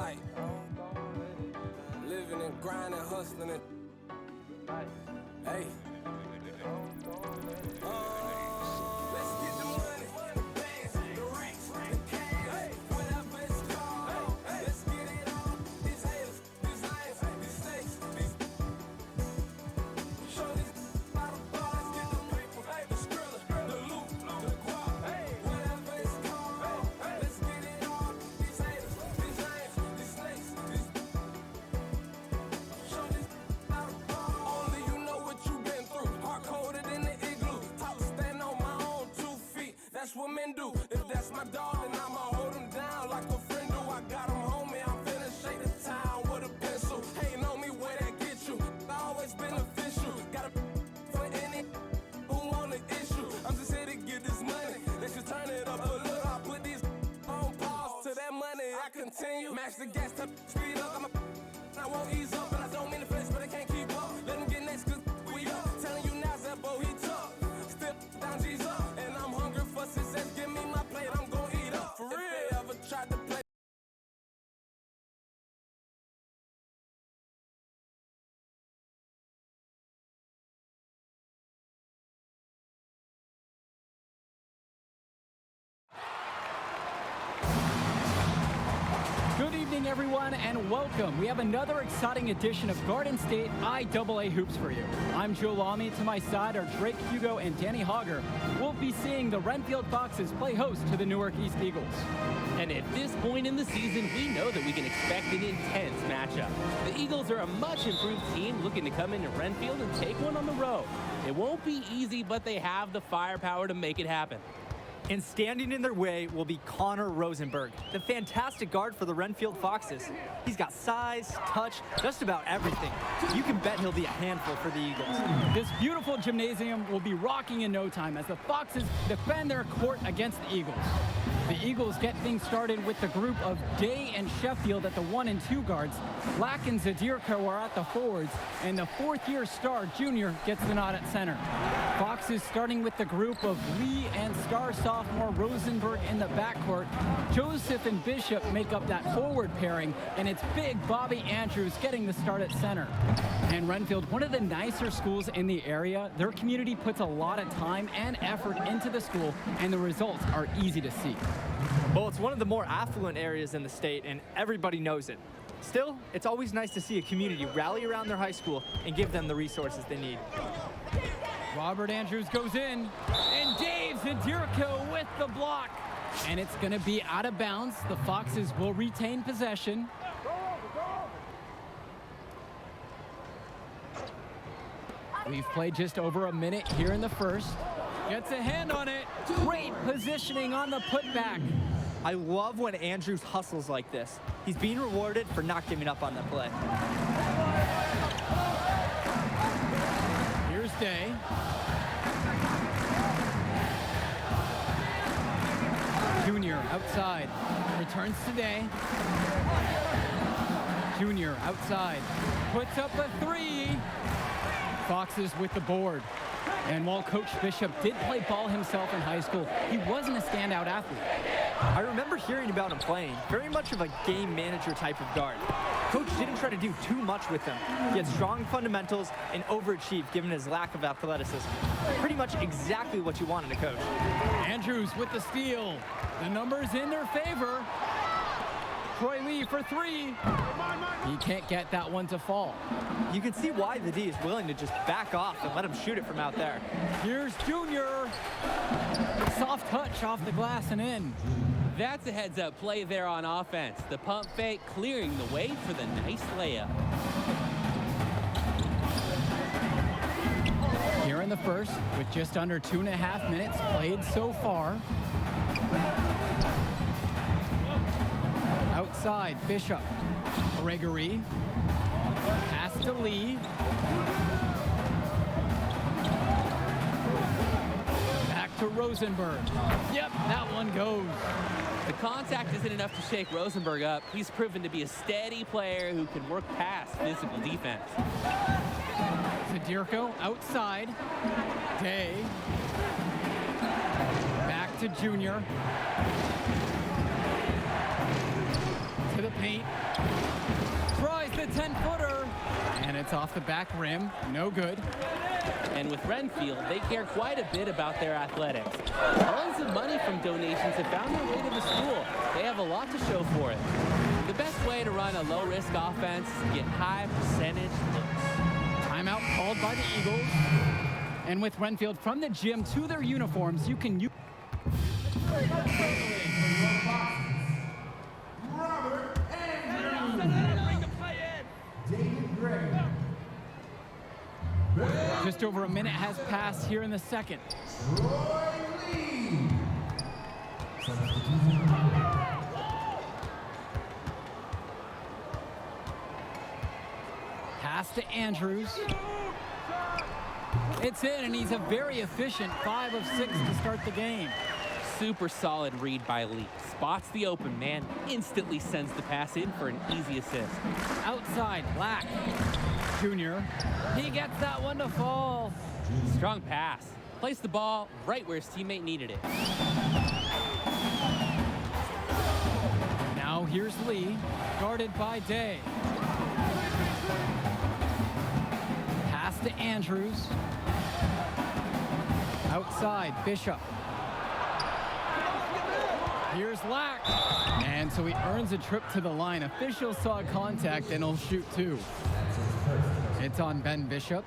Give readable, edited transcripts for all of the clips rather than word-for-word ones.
like living and grinding, hustling and hey. Let's get the money, the bands, the racks, the cash, whatever it's called. Let's get it on. These haters, these lions, these snakes, these show these out of ball. Let's get the people, the skrilla, the loot, the guap, whatever it's called. Let's get it on. These haters, these lions, these snakes, these show these out of ball. Only you know what you've been through. Hard coded in the igloo. Taught to stand on my own 2 feet. That's what men do. If that's my dog, then I'ma hold him down like a friend do. I got him homie. I'm finna shake the town with a pencil. Hating on me, where that get you? I always been official. Got a for any who want an issue. I'm just here to get this money. Let's just turn it up a little. I put these on pause. To that money, I continue. Match the gas to speed up. I won't ease up, and I don't mean to flex, but I can't keep up. Let him get next, cause we up. Telling you now, that boy, he tough. Still down, G's up. And I'm hungry for success. Give me my plate, I'm gon' eat up. For real. If they ever tried to play. Good evening, everyone, and welcome. We have another exciting edition of Garden State IAA Hoops for you. I'm Joe Lamy. To my side are Drake Hugo and Danny Hogger. We'll be seeing the Renfield Foxes play host to the Newark East Eagles. And at this point in the season, we know that we can expect an intense matchup. The Eagles are a much improved team looking to come into Renfield and take one on the road. It won't be easy, but they have the firepower to make it happen. And standing in their way will be Connor Rosenberg, the fantastic guard for the Renfield Foxes. He's got size, touch, just about everything. You can bet he'll be a handful for the Eagles. This beautiful gymnasium will be rocking in no time as the Foxes defend their court against the Eagles. The Eagles get things started with the group of Day and Sheffield at the 1 and 2 guards. Black and Zadirko are at the forwards, and the fourth-year star junior gets the nod at center. Foxes starting with the group of Lee and star sophomore Rosenberg in the backcourt. Joseph and Bishop make up that forward pairing, and it's big Bobby Andrews getting the start at center. And Renfield, one of the nicer schools in the area, their community puts a lot of time and effort into the school, and the results are easy to see. Well, it's one of the more affluent areas in the state, and everybody knows it. Still, it's always nice to see a community rally around their high school and give them the resources they need. Robert Andrews goes in, and Dave Zadirko with the block. And it's going to be out of bounds. The Foxes will retain possession. We've played just over a minute here in the first. Gets a hand on it. Great positioning on the putback. I love when Andrews hustles like this. He's being rewarded for not giving up on the play. Here's Day. Junior outside. Returns to Day. Junior outside. Puts up a three. Foxes with the board. And while Coach Bishop did play ball himself in high school, he wasn't a standout athlete. I remember hearing about him playing, very much of a game manager type of guard. Coach didn't try to do too much with him. He had strong fundamentals and overachieved given his lack of athleticism. Pretty much exactly what you want in a coach. Andrews with the steal. The numbers in their favor. Troy Lee for three. He can't get that one to fall. You can see why the D is willing to just back off and let him shoot it from out there. Here's Junior. Soft touch off the glass and in. That's a heads-up play there on offense. The pump fake clearing the way for the nice layup. Here in the first, with just under 2.5 minutes played so far. Outside, Bishop. Gregory. Pass to Lee. Back to Rosenberg. Yep, that one goes. The contact isn't enough to shake Rosenberg up. He's proven to be a steady player who can work past physical defense. Zadirko outside. Day. Back to Junior. To the paint. Tries the 10-footer. And it's off the back rim. No good. And with Renfield, they care quite a bit about their athletics. Tons of money from donations have found their way to the school. They have a lot to show for it. The best way to run a low-risk offense is to get high percentage looks. Timeout called by the Eagles. And with Renfield from the gym to their uniforms, you can use... Just over a minute has passed here in the second. Pass to Andrews. It's in, and he's a very efficient 5 of 6 to start the game. Super solid read by Lee. Spots the open man, instantly sends the pass in for an easy assist. Outside, Black. Junior. He gets that one to fall. Strong pass. Placed the ball right where his teammate needed it. Now here's Lee, guarded by Day. Pass to Andrews. Outside, Bishop. Here's Lack. And so he earns a trip to the line. Officials saw contact and he'll shoot 2. It's on Ben Bishop.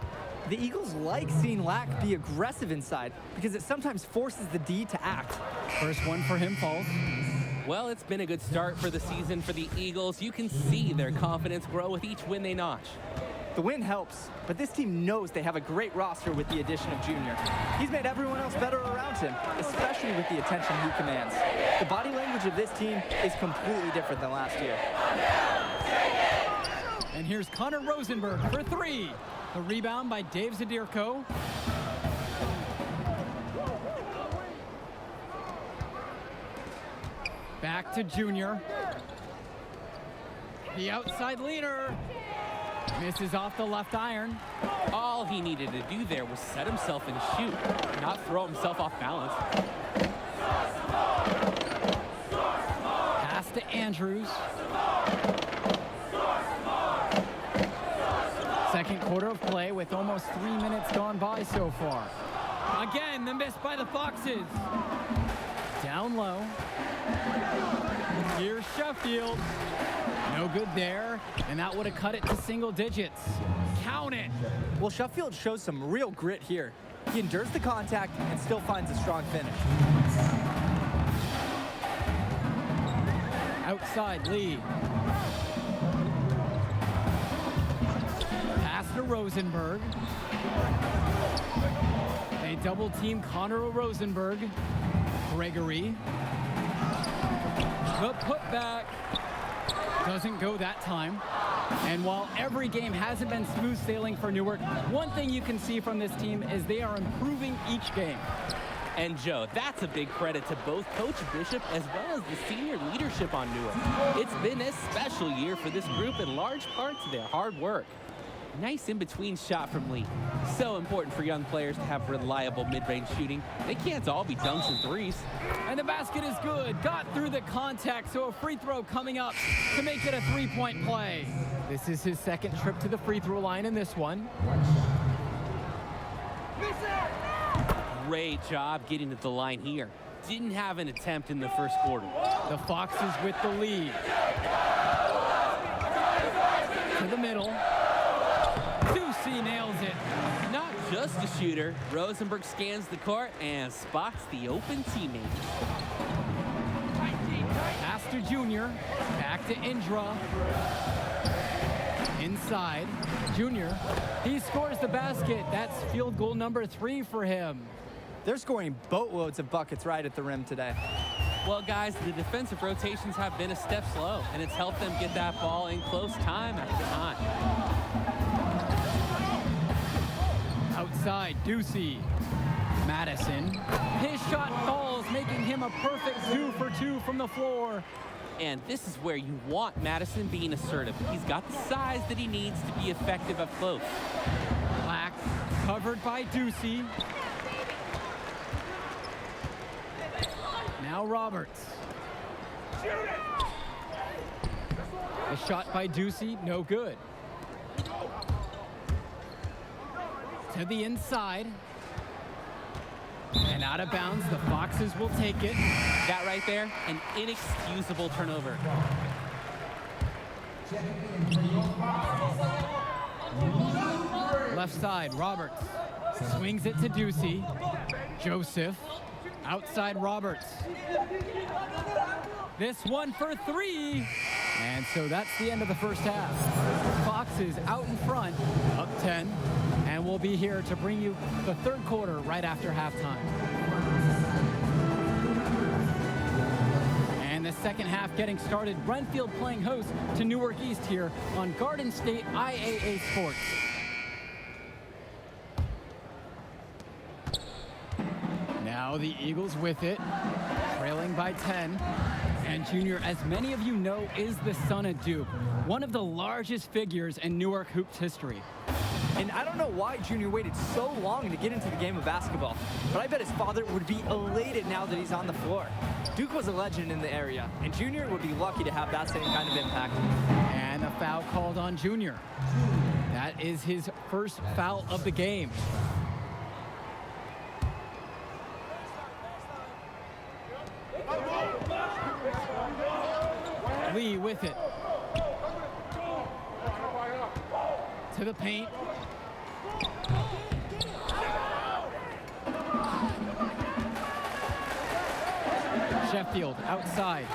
The Eagles like seeing Lack be aggressive inside because it sometimes forces the D to act. First one for him falls. Well, it's been a good start for the season for the Eagles. You can see their confidence grow with each win they notch. The win helps, but this team knows they have a great roster with the addition of Junior. He's made everyone else better around him, especially with the attention he commands. The body language of this team is completely different than last year. And here's Connor Rosenberg for 3. The rebound by Dave Zadirko. Back to Junior. The outside leaner. Misses off the left iron. All he needed to do there was set himself and shoot, not throw himself off balance. Pass to Andrews. Second quarter of play with almost 3 minutes gone by so far. Again, the miss by the Foxes. Down low. Here's Sheffield. No good there, and that would have cut it to single digits. Count it. Well, Sheffield shows some real grit here. He endures the contact and still finds a strong finish. Outside, Lee. Pass to Rosenberg. They double team Connor Rosenberg. Gregory. The putback. Doesn't go that time. And while every game hasn't been smooth sailing for Newark, one thing you can see from this team is they are improving each game. And Joe, that's a big credit to both Coach Bishop as well as the senior leadership on Newark. It's been a special year for this group in large part to their hard work. Nice in-between shot from Lee. So important for young players to have reliable mid-range shooting. They can't all be dunks and threes. And the basket is good. Got through the contact, so a free throw coming up to make it a 3-point play. This is his second trip to the free throw line in this one. Great job getting to the line here. Didn't have an attempt in the first quarter. The Foxes with the lead. To the middle. Ducey nails it. Not just a shooter, Rosenberg scans the court and spots the open teammate. Pass to Junior. Back to Indra. Inside. Junior. He scores the basket. That's field goal number 3 for him. They're scoring boatloads of buckets right at the rim today. Well, guys, the defensive rotations have been a step slow, and it's helped them get that ball in close time after time. Outside, Ducey. Madison. His shot falls, making him a perfect 2 for 2 from the floor. And this is where you want Madison being assertive. He's got the size that he needs to be effective up close. Black, covered by Ducey. Now Roberts. A shot by Ducey, no good. To the inside. And out of bounds, the Foxes will take it. That right there, an inexcusable turnover. Left side, Roberts swings it to Ducey. Joseph, outside Roberts. This one for three. And so that's the end of the first half. Foxes out in front, up 10. And we'll be here to bring you the third quarter right after halftime. And the second half getting started. Renfield playing host to Newark East here on Garden State IAA Sports. Now the Eagles with it, trailing by 10. And Junior, as many of you know, is the son of Duke, one of the largest figures in Newark hoops history. And I don't know why Junior waited so long to get into the game of basketball, but I bet his father would be elated now that he's on the floor. Duke was a legend in the area, and Junior would be lucky to have that same kind of impact. And a foul called on Junior. That is his first foul of the game. Lee with it. To the paint. Sheffield outside.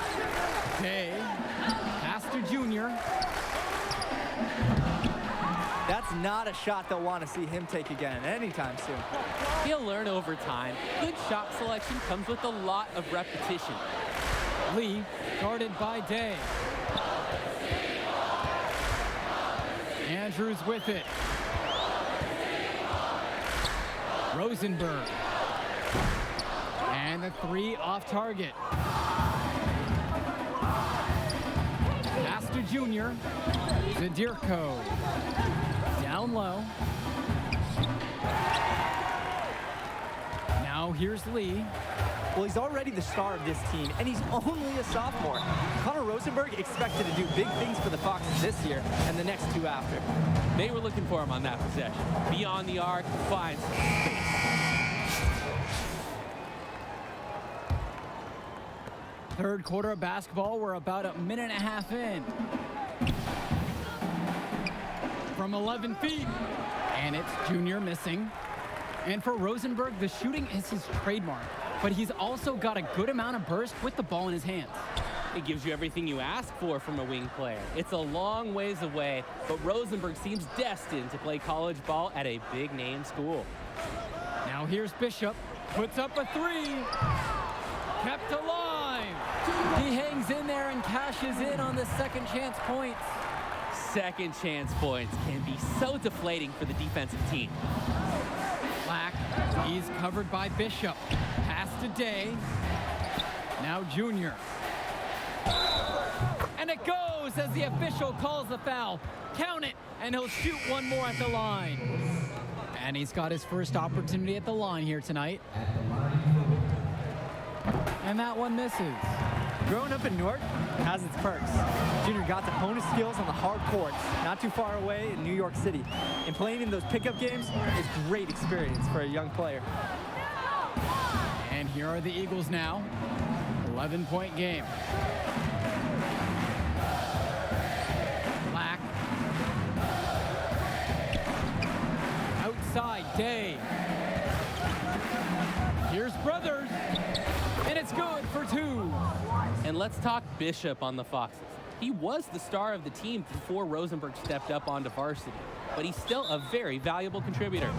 Day. Pass to Junior. That's not a shot they'll want to see him take again anytime soon. He'll learn over time. Good shot selection comes with a lot of repetition. Lee guarded by Day. Andrews with it. Rosenberg. And the three off target. Pass to Junior. Zadirko. Down low. Now here's Lee. Well, he's already the star of this team, and he's only a sophomore. Connor Rosenberg expected to do big things for the Foxes this year and the next two after. They were looking for him on that possession. Beyond the arc, finds space. Third quarter of basketball, we're about a minute and a half in. From 11 feet, and it's Junior missing. And for Rosenberg, the shooting is his trademark, but he's also got a good amount of burst with the ball in his hands. It gives you everything you ask for from a wing player. It's a long ways away, but Rosenberg seems destined to play college ball at a big-name school. Now here's Bishop, puts up a three, kept alive. He hangs in there and cashes in on the second chance points. Second chance points can be so deflating for the defensive team. Black, he's covered by Bishop. Pass to Day. Now Junior. And it goes as the official calls the foul. Count it, and he'll shoot one more at the line. And he's got his first opportunity at the line here tonight. And that one misses. Growing up in Newark has its perks. Junior got to hone his skills on the hard courts, not too far away in New York City. And playing in those pickup games is great experience for a young player. And here are the Eagles now. 11-point game. Black. Outside, Day. Here's Brothers. And it's good for two. And let's talk Bishop on the Foxes. He was the star of the team before Rosenberg stepped up onto varsity, but he's still a very valuable contributor.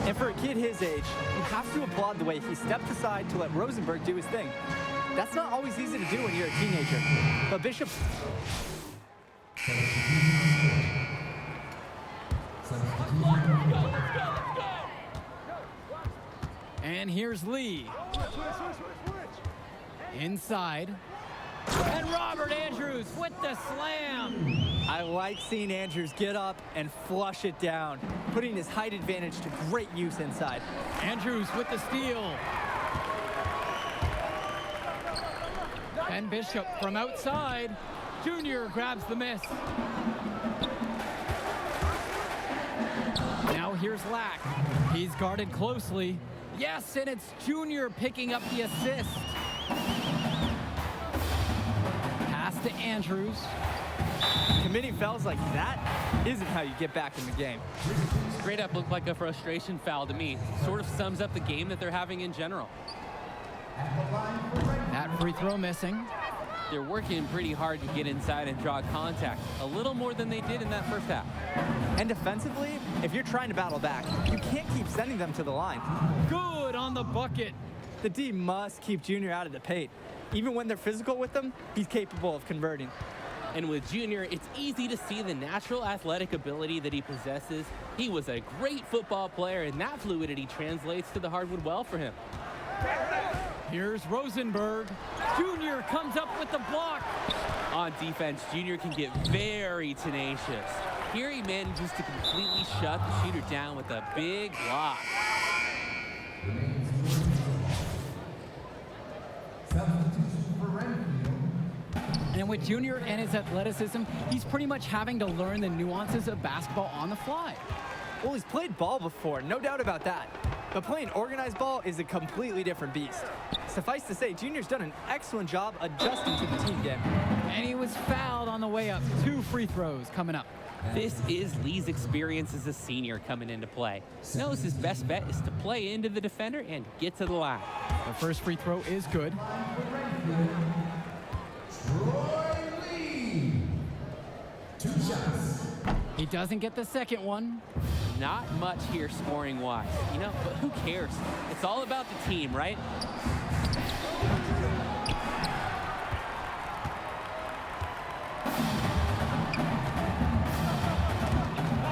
And for a kid his age, you have to applaud the way he stepped aside to let Rosenberg do his thing. That's not always easy to do when you're a teenager. But Bishop... And here's Lee. Inside. And Robert Andrews with the slam. I like seeing Andrews get up and flush it down, putting his height advantage to great use inside. Andrews with the steal. And Bishop from outside. Junior grabs the miss. Now here's Lack. He's guarded closely. Yes, and it's Junior picking up the assist. Pass to Andrews. Committing fouls like that isn't how you get back in the game. Straight up looked like a frustration foul to me. Sort of sums up the game that they're having in general. That free throw missing. They're working pretty hard to get inside and draw contact. A little more than they did in that first half. And defensively, if you're trying to battle back, you can't keep sending them to the line. Good on the bucket. The D must keep Junior out of the paint. Even when they're physical with him, he's capable of converting. And with Junior, it's easy to see the natural athletic ability that he possesses. He was a great football player, and that fluidity translates to the hardwood well for him. Here's Rosenberg. Junior comes up with the block. On defense, Junior can get very tenacious. Here he manages to completely shut the shooter down with a big block. And with Junior and his athleticism, he's pretty much having to learn the nuances of basketball on the fly. Well, he's played ball before, no doubt about that. But playing organized ball is a completely different beast. Suffice to say, Junior's done an excellent job adjusting to the team game. And he was fouled on the way up. 2 free throws coming up. This is Lee's experience as a senior coming into play. Knows his best bet is to play into the defender and get to the line. The first free throw is good. Lee. 2 shots. He doesn't get the second one. Not much here scoring-wise. You know, but who cares? It's all about the team, right?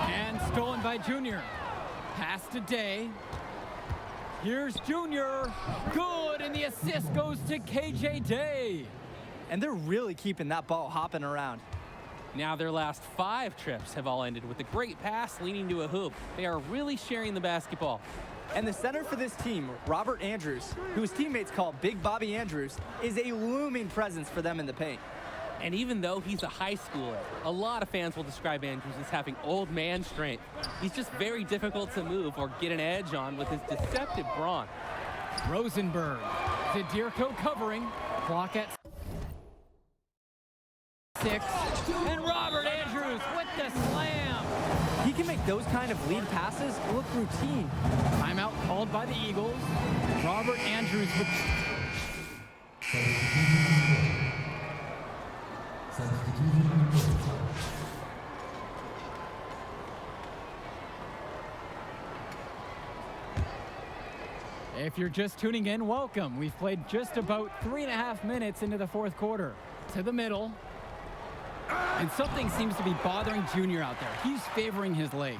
And stolen by Junior. Pass to Day. Here's Junior. Good, and the assist goes to KJ Day. And they're really keeping that ball hopping around. Now their last 5 trips have all ended with a great pass leading to a hoop. They are really sharing the basketball. And the center for this team, Robert Andrews, who his teammates call Big Bobby Andrews, is a looming presence for them in the paint. And even though he's a high schooler, a lot of fans will describe Andrews as having old man strength. He's just very difficult to move or get an edge on with his deceptive brawn. Rosenberg. Zadirko covering. Clock at 6. And Robert Andrews with the slam. He can make those kind of lead passes look routine. Timeout called by the Eagles. Robert Andrews with... If you're just tuning in, welcome. We've played just about 3.5 minutes into the fourth quarter. To the middle. And something seems to be bothering Junior out there. He's favoring his leg.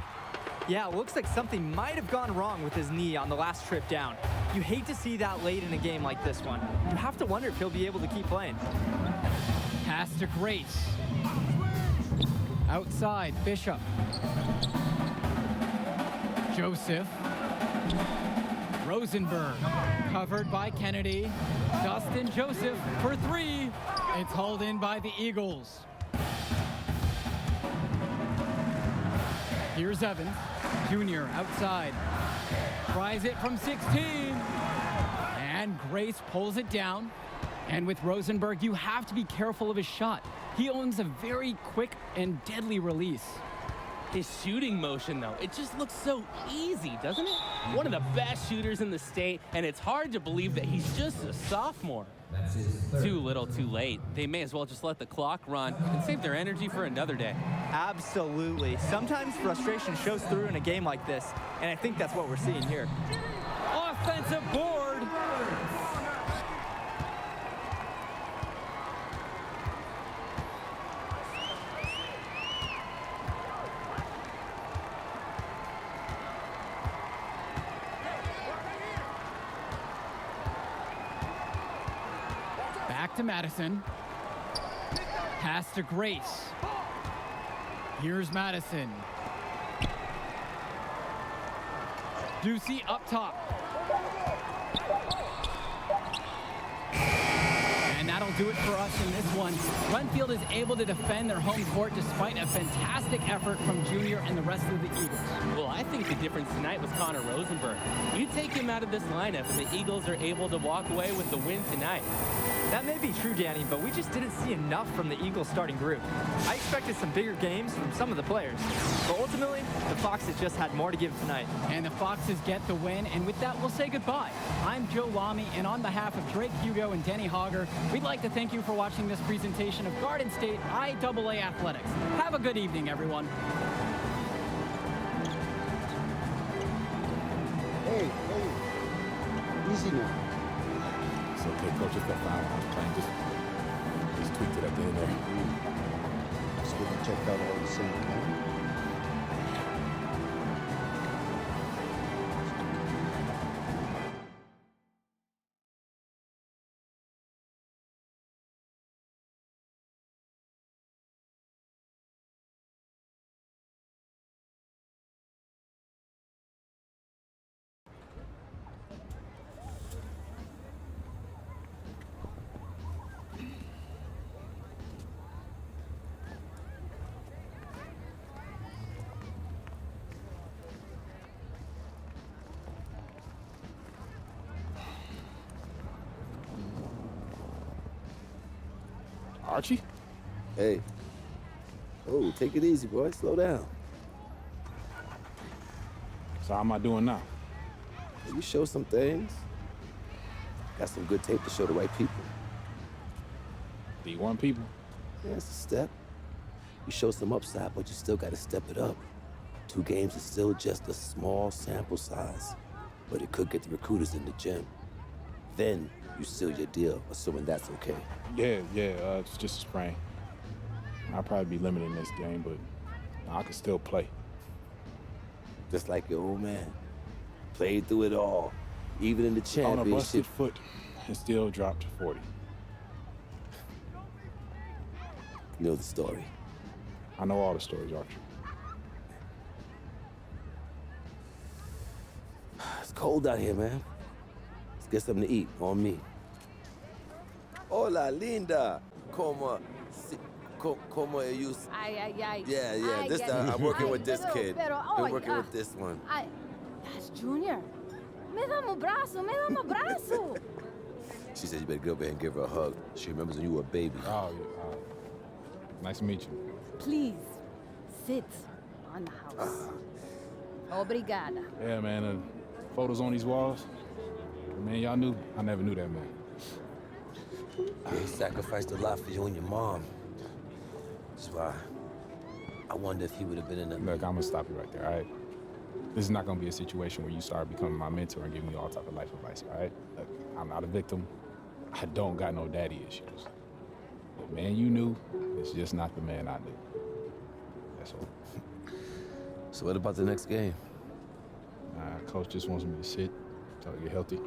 Yeah, it looks like something might have gone wrong with his knee on the last trip down. You hate to see that late in a game like this one. You have to wonder if he'll be able to keep playing. Pass to Grace. Outside, Bishop. Joseph. Rosenberg. Covered by Kennedy. Dustin Joseph for 3. It's hauled in by the Eagles. Here's Evans. Junior outside. Tries it from 16. And Grace pulls it down. And with Rosenberg, you have to be careful of his shot. He owns a very quick and deadly release. His shooting motion, though, it just looks so easy, doesn't it? One of the best shooters in the state, and it's hard to believe that he's just a sophomore. Too little, too late. They may as well just let the clock run and save their energy for another day. Absolutely. Sometimes frustration shows through in a game like this, and I think that's what we're seeing here. Offensive board. Back to Madison. Pass to Grace. Here's Madison. Ducey up top. And that'll do it for us in this one. Renfield is able to defend their home court despite a fantastic effort from Junior and the rest of the Eagles. Well, I think the difference tonight was Connor Rosenberg. You take him out of this lineup, and the Eagles are able to walk away with the win tonight. That may be true, Danny, but we just didn't see enough from the Eagles starting group. I expected some bigger games from some of the players, but ultimately, the Foxes just had more to give tonight. And the Foxes get the win, and with that, we'll say goodbye. I'm Joe Lamy, and on behalf of Drake Hugo and Denny Hogger, we'd like to thank you for watching this presentation of Garden State IAA Athletics. Have a good evening, everyone. Hey, easy now. It's okay, Coach. It's that foul. I was playing just tweaked it at the end there. So we can check out all the same time. Archie? Hey. Oh, take it easy, boy. Slow down. So how am I doing now? You show some things. Got some good tape to show the right people. D1 people? Yeah, it's a step. You show some upside, but you still got to step it up. 2 games is still just a small sample size, but it could get the recruiters in the gym. Then you seal your deal, assuming that's okay. Yeah, it's just a sprain. I'll probably be limited in this game, but I can still play. Just like your old man. Played through it all, even in the On a championship. busted foot, and still dropped 40. You know the story. I know all the stories, Archie. It's cold out here, man. Let's get something to eat on me. Hola, linda. Como you? Ay. Yeah. Ay, This yeah. I'm working Ay, with this kid. Been working ah, with this one. Ay, that's Junior. Me dá um abraço. She said you better go over there and give her a hug. She remembers when you were a baby. Oh, yeah. Nice to meet you. Please, sit on the house. Obrigada. Yeah, man, photos on these walls. Man, y'all knew. I never knew that man. He sacrificed a lot for you and your mom. That's why I wonder if he would have been in a... Look, I'm gonna stop you right there, all right? This is not gonna be a situation where you start becoming my mentor and giving me all type of life advice, all right? Look, I'm not a victim. I don't got no daddy issues. The man you knew is just not the man I knew. That's all. So what about the next game? Coach just wants me to sit until I get healthy.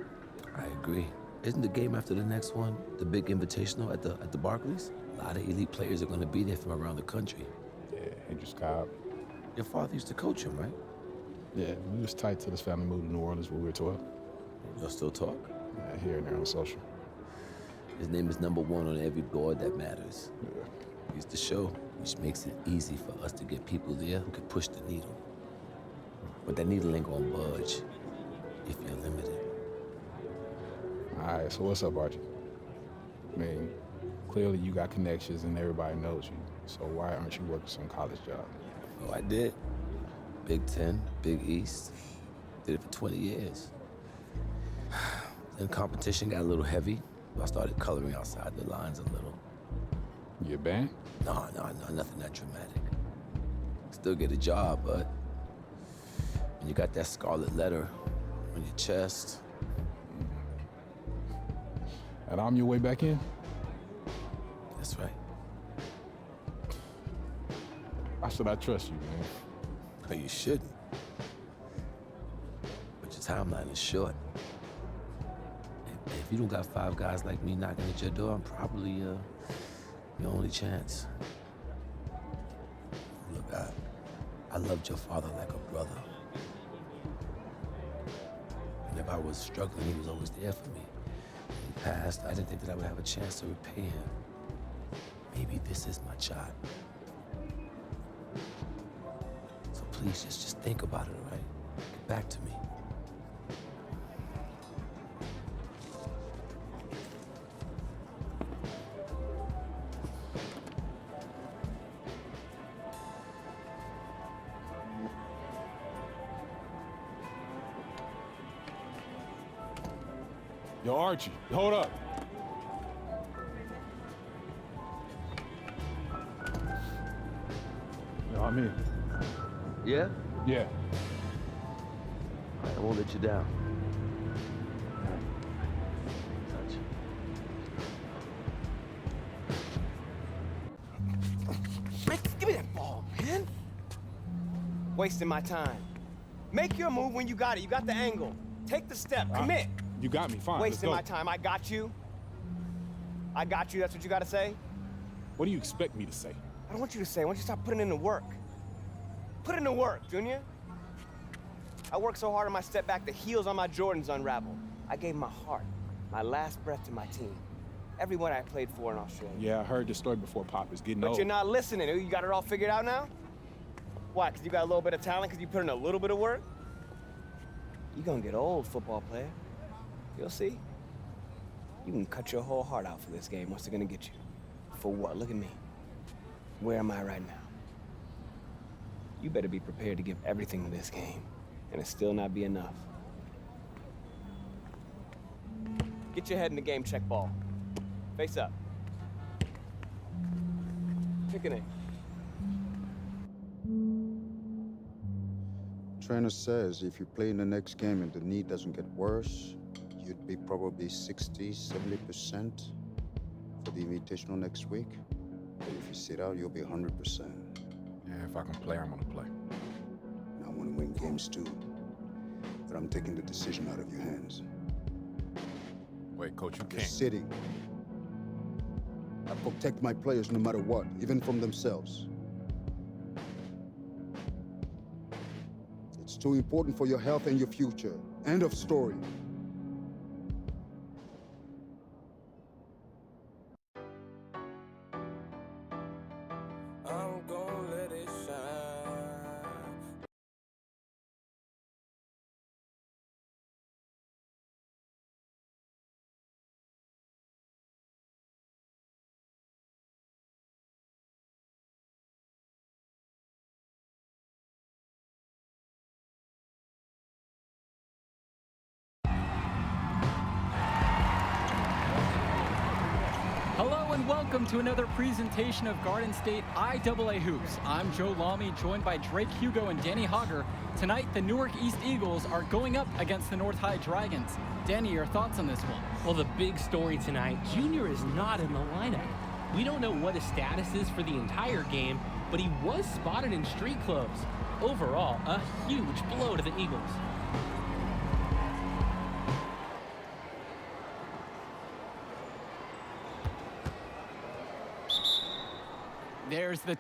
I agree. Isn't the game after the next one the big invitational at the Barclays? A lot of elite players are going to be there from around the country. Yeah, Hendrix Cobb. Your father used to coach him, right? Yeah, we was tight till his family moved to New Orleans when we were 12. Y'all still talk? Yeah, here and there on social. His name is #1 on every board that matters. Yeah. He's the show, which makes it easy for us to get people there who can push the needle. But that needle ain't gonna budge if you're limited. All right, so what's up, Archie? I mean, clearly you got connections and everybody knows you. So why aren't you working some college job? Oh, I did. Big Ten, Big East. Did it for 20 years. Then competition got a little heavy. I started coloring outside the lines a little. You a band? No, nothing that dramatic. Still get a job, but when you got that scarlet letter on your chest. And I'm your way back in? That's right. Why should I trust you, man? No, you shouldn't. But your timeline is short. And if you don't got 5 guys like me knocking at your door, I'm probably your only chance. Look, I loved your father like a brother. And if I was struggling, he was always there for me. past, I didn't think that I would have a chance to repay him. Maybe this is my shot. So please, just think about it, all right? Get back to me. Yo, Archie, hold up. Yo, I'm in. Yeah? Yeah. I won't let you down. Rick, give me that ball, man. Wasting my time. Make your move when you got it. You got the angle. Take the step. Commit. You got me, fine. Wasting my Let's go. time. I got you. I got you. That's what you got to say? What do you expect me to say? I don't want you to say. I want you to stop putting in the work. Put in the work, Junior. I worked so hard on my step back, the heels on my Jordans unraveled. I gave my heart, my last breath to my team. Everyone I played for in Australia. Yeah, I heard the story before, Pop. It's getting But old. you're not listening. You got it all figured out now? Why, because you got a little bit of talent, because you put in a little bit of work? You're gonna get old, football player. You'll see. You can cut your whole heart out for this game. What's it gonna get you? For what? Look at me. Where am I right now? You better be prepared to give everything to this game, and it still not be enough. Get your head in the game, check ball. Face up. Pick a name. Trainer says if you play in the next game and the knee doesn't get worse, you'd be probably 60, 70% for the invitational next week. But if you sit out, you'll be 100%. Yeah, if I can play, I'm gonna play. And I want to win games too. But I'm taking the decision out of your hands. Wait, Coach, you You're can't. sitting. I protect my players no matter what, even from themselves. It's too important for your health and your future. End of story. I'm gonna let it shine. Hello and welcome to another presentation of Garden State IAA Hoops. I'm Joe Lamy, joined by Drake Hugo and Danny Hogger. Tonight, the Newark East Eagles are going up against the North High Dragons. Danny, your thoughts on this one? Well, the big story tonight, Junior is not in the lineup. We don't know what his status is for the entire game, but he was spotted in street clothes. Overall, a huge blow to the Eagles. There's the...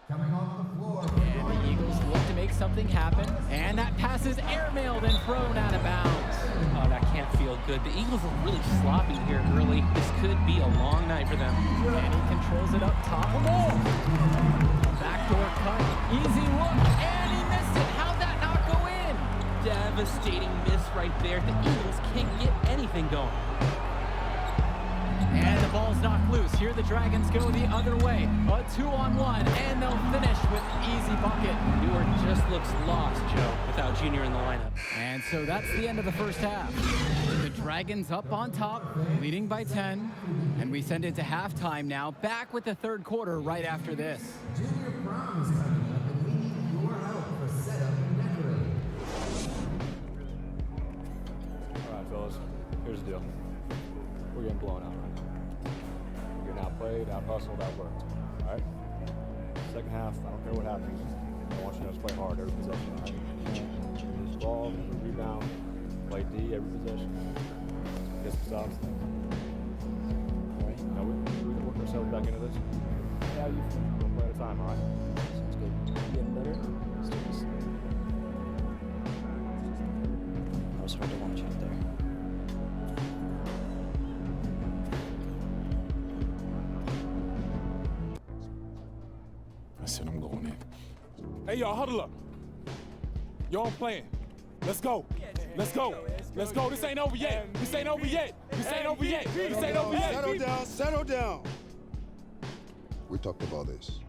And the Eagles look to make something happen. And that pass is airmailed and thrown out of bounds. Oh, that can't feel good. The Eagles are really sloppy here early. This could be a long night for them. And he controls it up top. Backdoor cut. Easy look. And he missed it. How'd that not go in? Devastating miss right there. The Eagles can't get anything going. And the ball's knocked loose. Here the Dragons go the other way. A 2-on-1, and they'll finish with easy bucket. Newark just looks lost, Joe, without Junior in the lineup. And so that's the end of the first half. The Dragons up on top, leading by 10. And we send it to halftime now, back with the third quarter right after this. Junior Prom is coming up, and we need your help for setup and decorating. All right, fellas, here's the deal. We're getting blown out right now. We're getting outplayed, out-hustled, outworked. All right? Second half, I don't care what happens. I want you guys to play hard every possession, all right? Use the ball, rebound, play D every possession. Get some stops. All right? Now we can work ourselves back into this. Yeah, you one play at a time, all right? Sounds good. Getting better? Let's do this. It was hard to watch out there. another one in. Hey, y'all, huddle up. Y'all playing. Let's go. Let's go. Let's go. This ain't over yet. This ain't over yet. This ain't over yet. This ain't over yet. Settle down. Settle down. We talked about this.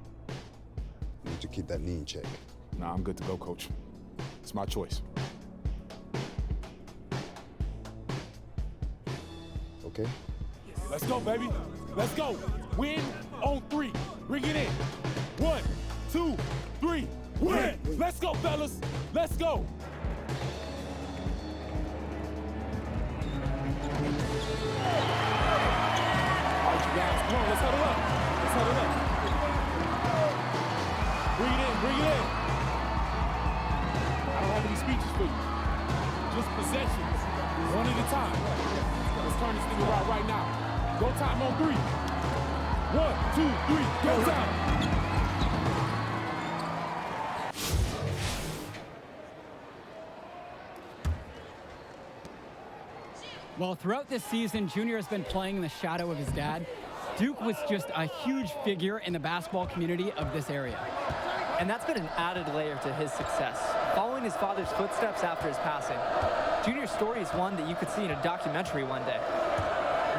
You need to keep that knee in check. Nah, I'm good to go, coach. It's my choice. Okay? Let's go, baby. Let's go. Win on 3. Bring it in. 1, 2, 3. Win. Let's go, fellas. Let's go. All right, you guys, come on, let's huddle up. Let's huddle up. Bring it in, bring it in. I don't have any speeches for you. Just possessions, one at a time. Let's turn this thing around right now. Go time on 3. 1, 2, 3, go time. Well, throughout this season, Junior has been playing in the shadow of his dad. Duke was just a huge figure in the basketball community of this area. And that's been an added layer to his success, following his father's footsteps after his passing. Junior's story is one that you could see in a documentary one day.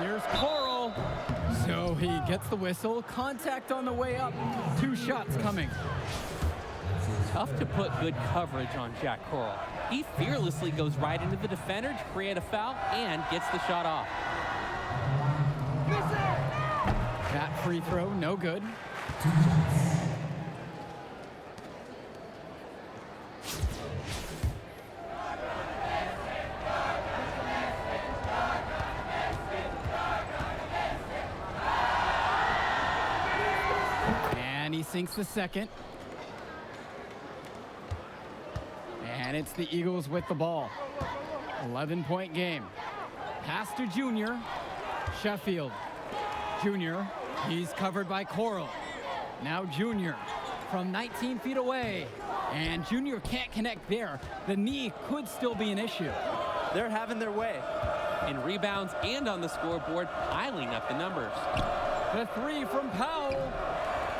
Here's Coral. So he gets the whistle. Contact on the way up. 2 shots coming. Tough to put good coverage on Jack Coral. He fearlessly goes right into the defender to create a foul and gets the shot off. That free throw, no good. And he sinks the second. And it's the Eagles with the ball. 11-point game. Pass to Junior. Sheffield. Junior, he's covered by Coral. Now Junior from 19 feet away. And Junior can't connect there. The knee could still be an issue. They're having their way. In rebounds and on the scoreboard, piling up the numbers. The 3 from Powell.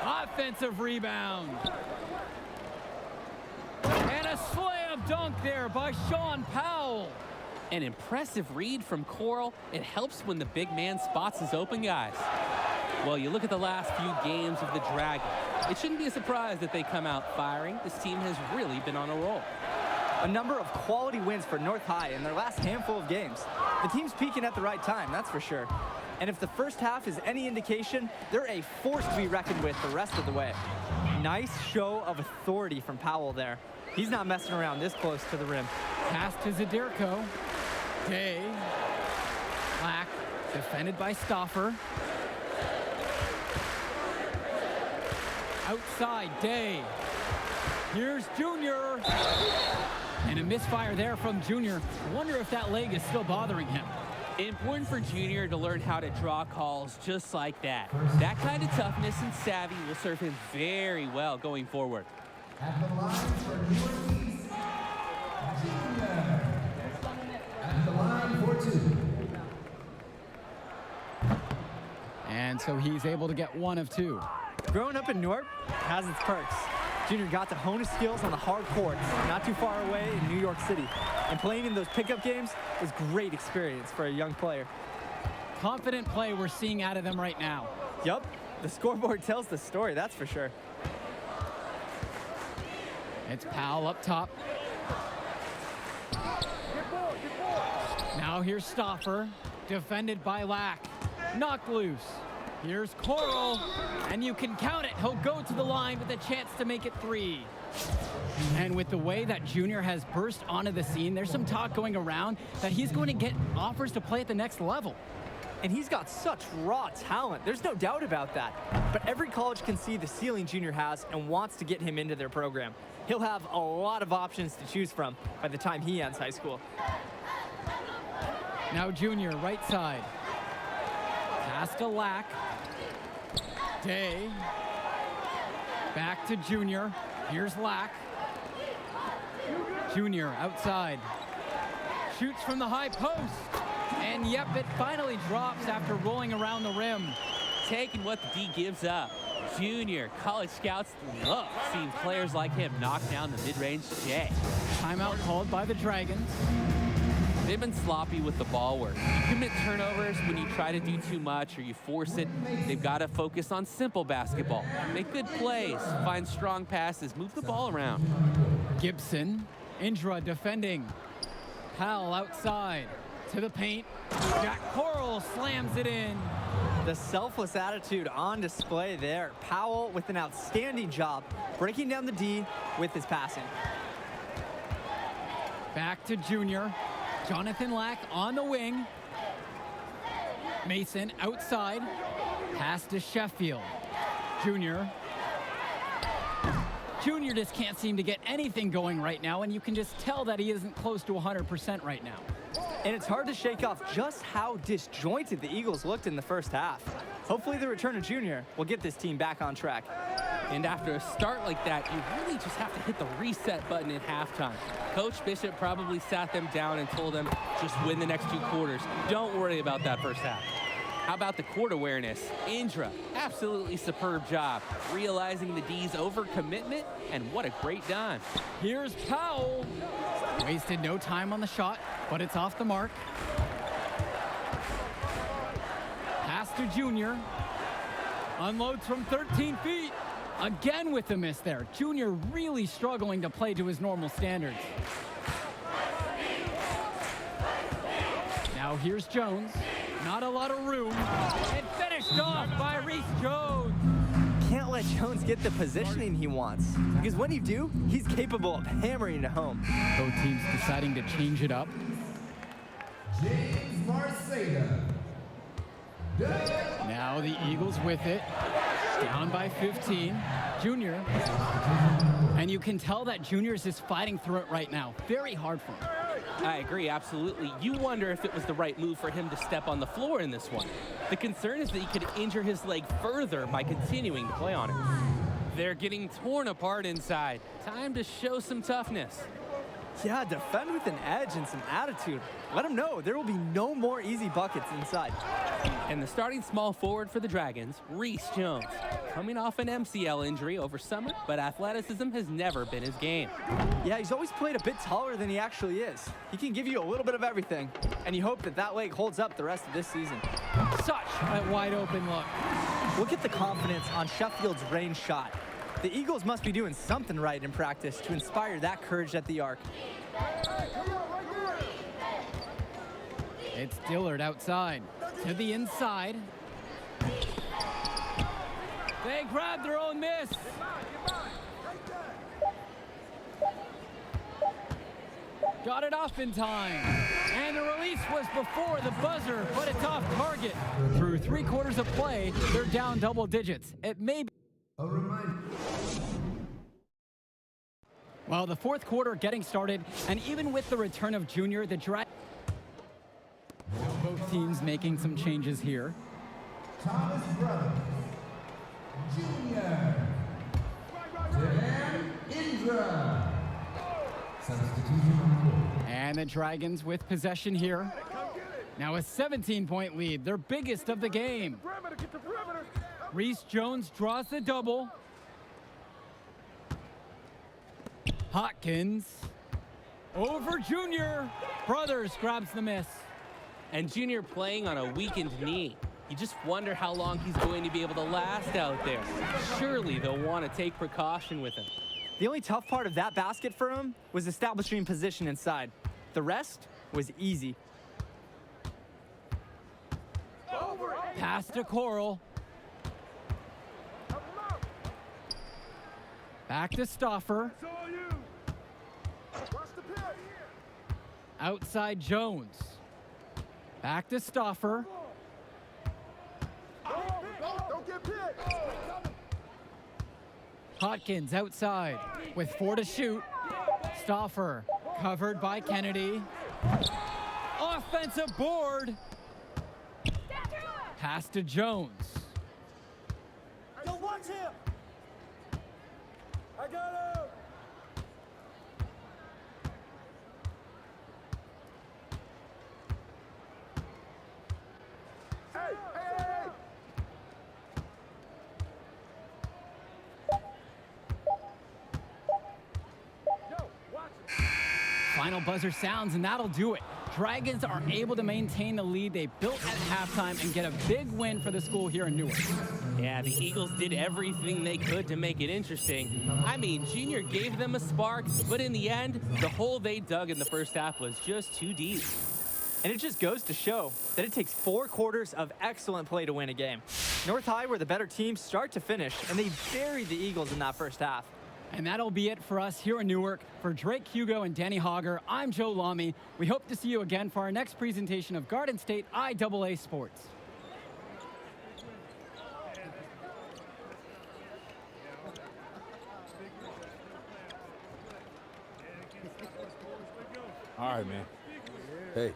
Offensive rebound. And a slam dunk there by Sean Powell. An impressive read from Coral. It helps when the big man spots his open guys. Well, you look at the last few games of the Dragons. It shouldn't be a surprise that they come out firing. This team has really been on a roll. A number of quality wins for North High in their last handful of games. The team's peaking at the right time, that's for sure. And if the first half is any indication, they're a force to be reckoned with the rest of the way. Nice show of authority from Powell there. He's not messing around this close to the rim. Pass to Zadirko. Day. Black. Defended by Stauffer. Outside, Day. Here's Junior. And a misfire there from Junior. Wonder if that leg is still bothering him. Important for Junior to learn how to draw calls just like that. That kind of toughness and savvy will serve him very well going forward. At the line for Newark East, Junior. At the line for 2. And so he's able to get 1 of 2. Growing up in Newark has its perks. Junior got to hone his skills on the hard courts, not too far away in New York City. And playing in those pickup games was great experience for a young player. Confident play we're seeing out of them right now. Yup, the scoreboard tells the story, that's for sure. It's Powell up top. Now here's Stauffer, defended by Lack. Knocked loose. Here's Coral, and you can count it. He'll go to the line with a chance to make it 3. And with the way that Junior has burst onto the scene, there's some talk going around that he's going to get offers to play at the next level. And he's got such raw talent. There's no doubt about that. But every college can see the ceiling Junior has and wants to get him into their program. He'll have a lot of options to choose from by the time he ends high school. Now Junior, right side. Pass to Lack. Day. Back to Junior. Here's Lack. Junior outside. Shoots from the high post. And yep, it finally drops after rolling around the rim. Taking what the D gives up. Junior. College scouts love seeing players like him knock down the mid-range J. Timeout called by the Dragons. They've been sloppy with the ball work. You commit turnovers when you try to do too much or you force it. They've got to focus on simple basketball. Make good plays, find strong passes, move the ball around. Gibson, Indra defending. Powell outside to the paint. Jack Coral slams it in. The selfless attitude on display there. Powell with an outstanding job breaking down the D with his passing. Back to Junior. Jonathan Lack on the wing. Mason outside. Pass to Sheffield. Junior. Junior just can't seem to get anything going right now, and you can just tell that he isn't close to 100% right now. And it's hard to shake off just how disjointed the Eagles looked in the first half. Hopefully the return of Junior will get this team back on track. And after a start like that, you really just have to hit the reset button at halftime. Coach Bishop probably sat them down and told them, just win the next 2 quarters. Don't worry about that first half. How about the court awareness? Indra, absolutely superb job, realizing the D's overcommitment, and what a great dime. Here's Powell. Wasted no time on the shot, but it's off the mark. Pass to Junior. Unloads from 13 feet. Again with the miss there. Junior really struggling to play to his normal standards. Now here's Jones. Not a lot of room. And finished off by Reese Jones. Can't let Jones get the positioning he wants, because when you do, he's capable of hammering it home. Both teams deciding to change it up. James Marceda. Now the Eagles with it. Down by 15. Junior. And you can tell that Junior's just fighting through it right now. Very hard for him. I agree, absolutely. You wonder if it was the right move for him to step on the floor in this one. The concern is that he could injure his leg further by continuing to play on it. They're getting torn apart inside. Time to show some toughness. Yeah, defend with an edge and some attitude. Let him know there will be no more easy buckets inside. And the starting small forward for the Dragons, Reese Jones. Coming off an MCL injury over summer, but athleticism has never been his game. Yeah, he's always played a bit taller than he actually is. He can give you a little bit of everything, and you hope that that leg holds up the rest of this season. Such a wide open look. Look at the confidence on Sheffield's range shot. The Eagles must be doing something right in practice to inspire that courage at the arc. It's Dillard outside. To the inside. They grab their own miss. Got it off in time. And the release was before the buzzer, but it's off target. Through 3 quarters of play, they're down double digits. It may be. A reminder. Well, the 4th quarter getting started, and even with the return of Junior, the both teams making some changes here. Thomas Brothers. Junior. Dan Indra. Substitution on the board. And the Dragons with possession here. Now a 17-point lead, their biggest of the game. Reese Jones draws the double. Hopkins over Junior. Brothers grabs the miss. And Junior playing on a weakened knee. You just wonder how long he's going to be able to last out there. Surely they'll want to take precaution with him. The only tough part of that basket for him was establishing position inside. The rest was easy. Pass to Coral. Back to Stauffer. Outside Jones. Back to Stauffer. Hopkins outside with 4 to shoot. Stauffer covered by Kennedy. Offensive board. Pass to Jones. Yo, watch him! I got him! Hey! Final buzzer sounds, and that'll do it. Dragons are able to maintain the lead they built at halftime and get a big win for the school here in Newark. Yeah, the Eagles did everything they could to make it interesting. I mean, Junior gave them a spark, but in the end, the hole they dug in the first half was just too deep. And it just goes to show that it takes 4 quarters of excellent play to win a game. North High were the better team start to finish, and they buried the Eagles in that first half. And that'll be it for us here in Newark. For Drake Hugo and Danny Hogger, I'm Joe Lamy. We hope to see you again for our next presentation of Garden State IAA Sports. All right, man. Hey,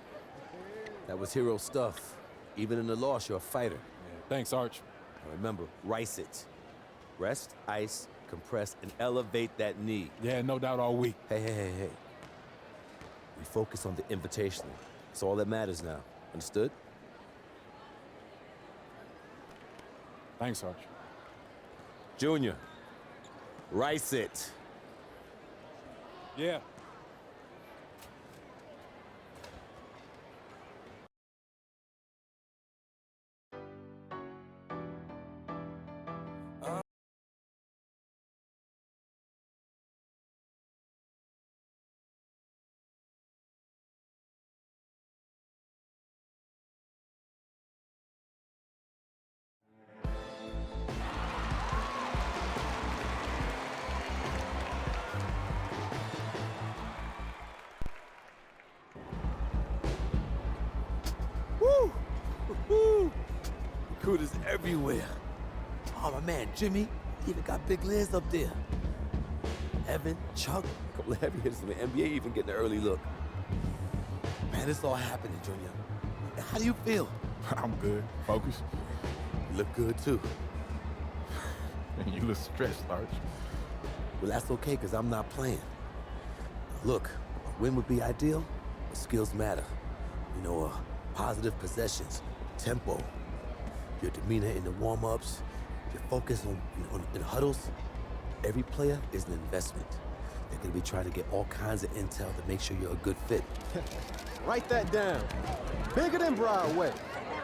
that was hero stuff. Even in the loss, you're a fighter. Yeah. Thanks, Arch. Now remember, rice it. Rest, ice, compress, and elevate that knee. Yeah, no doubt all week. Hey. We focus on the invitational. That's all that matters now. Understood? Thanks, Arch. Junior, rice it. Yeah. Recruiters everywhere. Oh, my man, Jimmy, even got big Liz up there. Evan, Chuck, a couple of heavy hitters from the NBA even getting an early look. Man, it's all happening, Junior. How do you feel? I'm good. Focus. You look good, too. You look stressed, Arch. Well, that's okay, because I'm not playing. Look, a win would be ideal, but skills matter. You know, positive possessions, tempo, your demeanor in the warm-ups, your focus in huddles. Every player is an investment. They're going to be trying to get all kinds of intel to make sure you're a good fit. Write that down. Bigger than Broadway.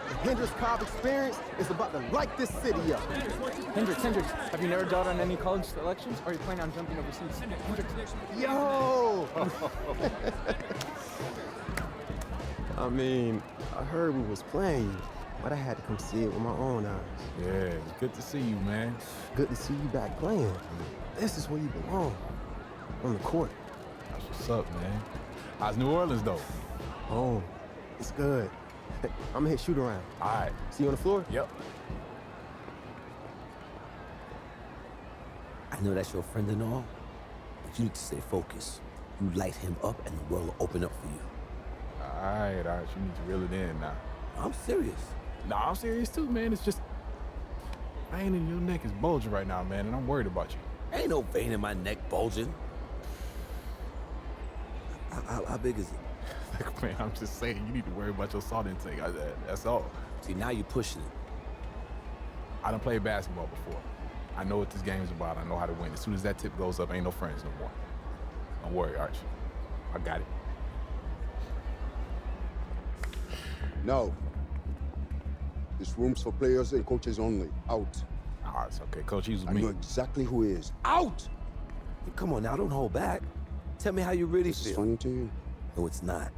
The Hendricks Cobb experience is about to light this city up. Hendricks, have you narrowed down on any college selections, or are you planning on jumping overseas? Hendricks. Yo! I mean, I heard we was playing you, but I had to come see it with my own eyes. Yeah, it's good to see you, man. Good to see you back playing. This is where you belong, on the court. That's what's up, man. How's New Orleans, though? Home. It's good. I'm gonna hit shoot around. All right. See you on the floor? Yep. I know that's your friend and all, but you need to stay focused. You light him up and the world will open up for you. All right, Arch, you need to reel it in now. I'm serious. No, I'm serious too, man. It's just, vein in your neck is bulging right now, man, and I'm worried about you. Ain't no vein in my neck bulging. How big is it? Look, man, I'm just saying, you need to worry about your salt intake. That's all. See, now you're pushing it. I done played basketball before. I know what this game is about. I know how to win. As soon as that tip goes up, ain't no friends no more. Don't worry, Arch. I got it. No. This room's for players and coaches only. Out. Ah, it's okay. Coach, he's with I me. know exactly who he is. Out! Hey, come on now, don't hold back. Tell me how you really This feel. is funny to you? No, it's not.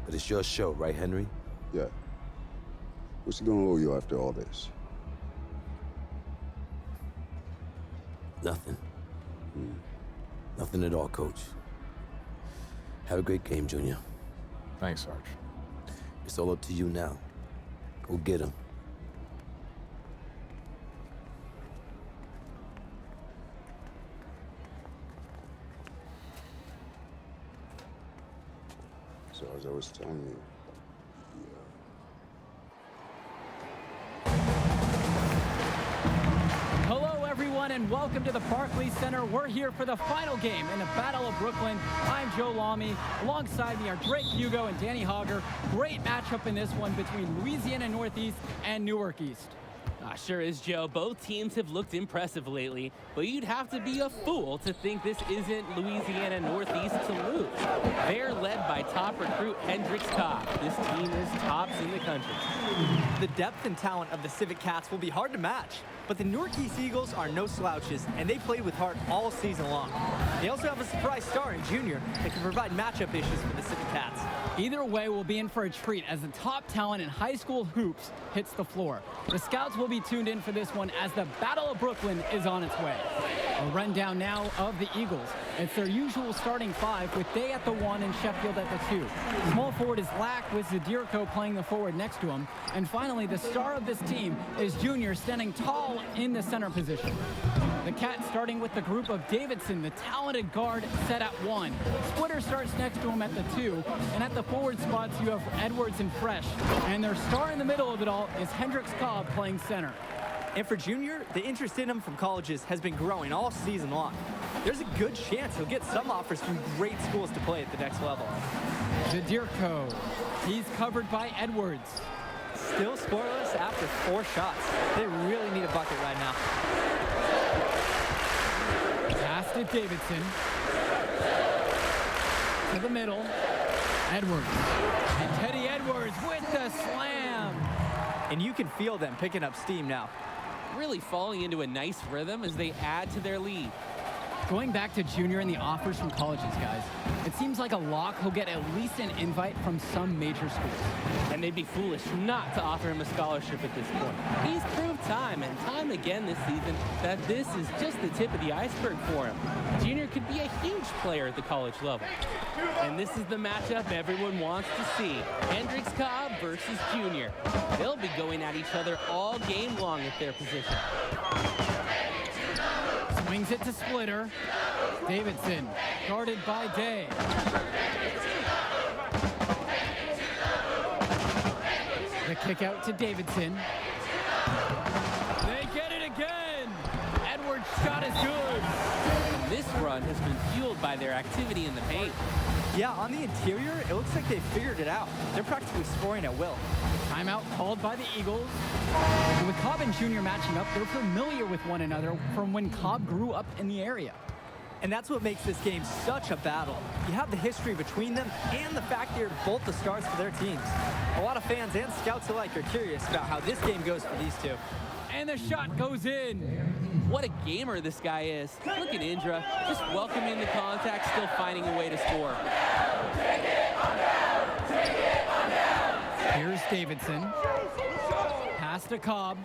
But it's your show, right, Henry? Yeah. What's he gonna owe you after all this? Nothing. Nothing at all, Coach. Have a great game, Junior. Thanks, Arch. It's all up to you now. Go get him. So as I was telling you, Hello, everyone, and welcome to the Barclays Center. We're here for the final game in the Battle of Brooklyn. I'm Joe Lamy. Alongside me are Drake Hugo and Danny Hogger. Great matchup in this one between Louisiana Northeast and Newark East. Sure is, Joe. Both teams have looked impressive lately, but you'd have to be a fool to think this isn't Louisiana Northeast to lose. They're led by top recruit Hendrix Cobb. This team is tops in the country. The depth and talent of the Civic Cats will be hard to match, but the Northeast Eagles are no slouches, and they played with heart all season long. They also have a surprise star in Junior that can provide matchup issues for the Civic Cats. Either way, we'll be in for a treat as the top talent in high school hoops hits the floor. The scouts will be tuned in for this one as the Battle of Brooklyn is on its way. A rundown now of the Eagles. It's their usual starting five with Day at the 1 and Sheffield at the 2. Small forward is Lack with Zadirko playing the forward next to him. And finally, the star of this team is Junior standing tall in the center position. The Cats starting with the group of Davidson, the talented guard, set at 1. Splitter starts next to him at the 2. And at the forward spots, you have Edwards and Fresh. And their star in the middle of it all is Hendrix Cobb playing center. And for Junior, the interest in him from colleges has been growing all season long. There's a good chance he'll get some offers from great schools to play at the next level. Zadirko, he's covered by Edwards. Still scoreless after 4 shots. They really need a bucket right now. Pass to Davidson. To the middle. Edwards. And Teddy Edwards with the slam. And you can feel them picking up steam now. Really falling into a nice rhythm as they add to their lead. Going back to Junior and the offers from colleges, guys, it seems like a lock he'll get at least an invite from some major schools. And they'd be foolish not to offer him a scholarship at this point. He's proved time and time again this season that this is just the tip of the iceberg for him. Junior could be a huge player at the college level. And this is the matchup everyone wants to see. Hendrix Cobb versus Junior. They'll be going at each other all game long at their position. Swings it to Splitter. Davidson, guarded by Day. The kick out to Davidson. They get it again. Edwards' shot is good. And this run has been fueled by their activity in the paint. Yeah, on the interior, it looks like they figured it out. They're practically scoring at will. Timeout called by the Eagles. And with Cobb and Junior matching up, they're familiar with one another from when Cobb grew up in the area. And that's what makes this game such a battle. You have the history between them and the fact they're both the stars for their teams. A lot of fans and scouts alike are curious about how this game goes for these two. And the shot goes in. What a gamer this guy is. Look at Indra, just welcoming the contact, still finding a way to score. Here's Davidson. Pass to Cobb.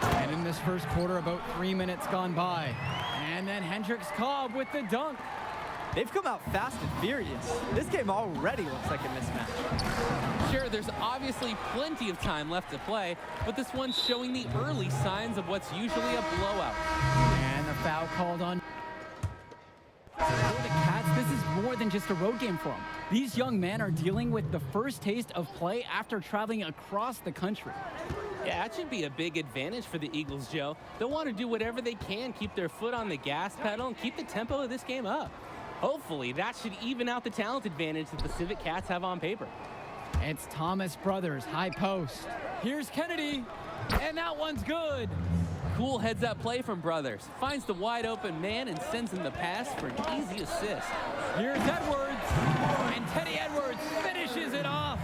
And in this first quarter, about 3 minutes gone by. And then Hendrix Cobb with the dunk. They've come out fast and furious. This game already looks like a mismatch. Sure, there's obviously plenty of time left to play, but this one's showing the early signs of what's usually a blowout. And a foul called on. For the Cats, this is more than just a road game for them. These young men are dealing with the first taste of play after traveling across the country. Yeah, that should be a big advantage for the Eagles, Joe. They'll want to do whatever they can, keep their foot on the gas pedal, and keep the tempo of this game up. Hopefully, that should even out the talent advantage that the Civic Cats have on paper. It's Thomas Brothers, high post. Here's Kennedy, and that one's good. Cool heads-up play from Brothers. Finds the wide-open man and sends him the pass for an easy assist. Here's Edwards, and Teddy Edwards finishes it off.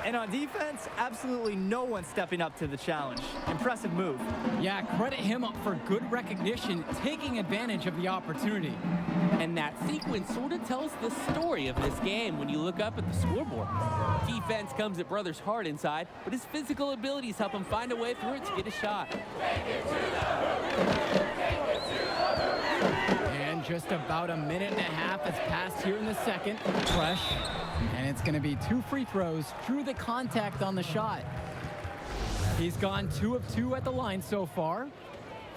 And on defense, absolutely no one stepping up to the challenge. Impressive move. Yeah, credit him for good recognition, taking advantage of the opportunity. And that sequence sort of tells the story of this game when you look up at the scoreboard. Defense comes at Brothers hard inside, but his physical abilities help him find a way through it to get a shot. And just about a minute and a half has passed here in the second. Fresh. And it's going to be 2 free throws. Drew the contact on the shot. He's gone 2 of 2 at the line so far.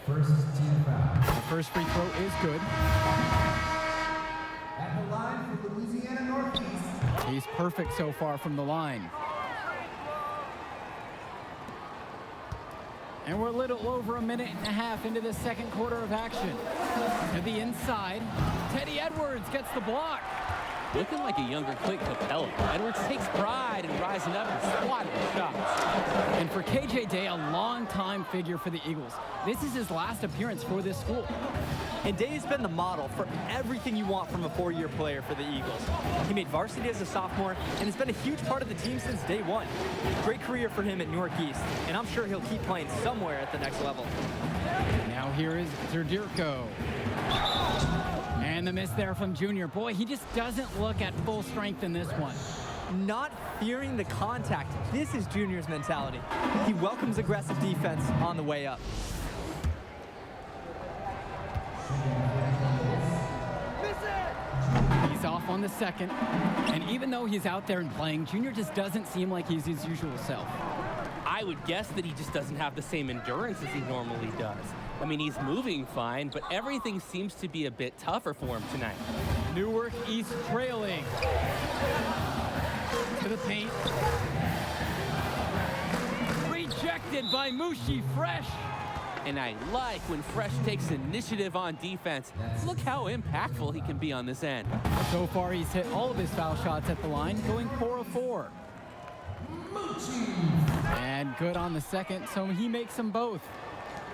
First team foul. The first free throw is good. At the line for Louisiana Northeast. He's perfect so far from the line. And we're a little over a minute and a half into the second quarter of action. To the inside, Teddy Edwards gets the block. Looking like a younger Clint Capella, Edwards takes pride in rising up and swatting shots. And for KJ Day, a longtime figure for the Eagles. This is his last appearance for this school. And Day has been the model for everything you want from a four-year player for the Eagles. He made varsity as a sophomore and has been a huge part of the team since day one. Great career for him at Newark East, and I'm sure he'll keep playing somewhere at the next level. Now here is Zerdirko. And the miss there from Junior. Boy, he just doesn't look at full strength in this one. Not fearing the contact. This is Junior's mentality. He welcomes aggressive defense on the way up. He's off on the second. And even though he's out there and playing, Junior just doesn't seem like he's his usual self. I would guess that he just doesn't have the same endurance as he normally does. I mean, he's moving fine, but everything seems to be a bit tougher for him tonight. Newark East trailing. To the paint. Rejected by Mushi Fresh. And I like when Fresh takes initiative on defense. Look how impactful he can be on this end. So far, he's hit all of his foul shots at the line, going 4 of 4. And good on the second, so he makes them both.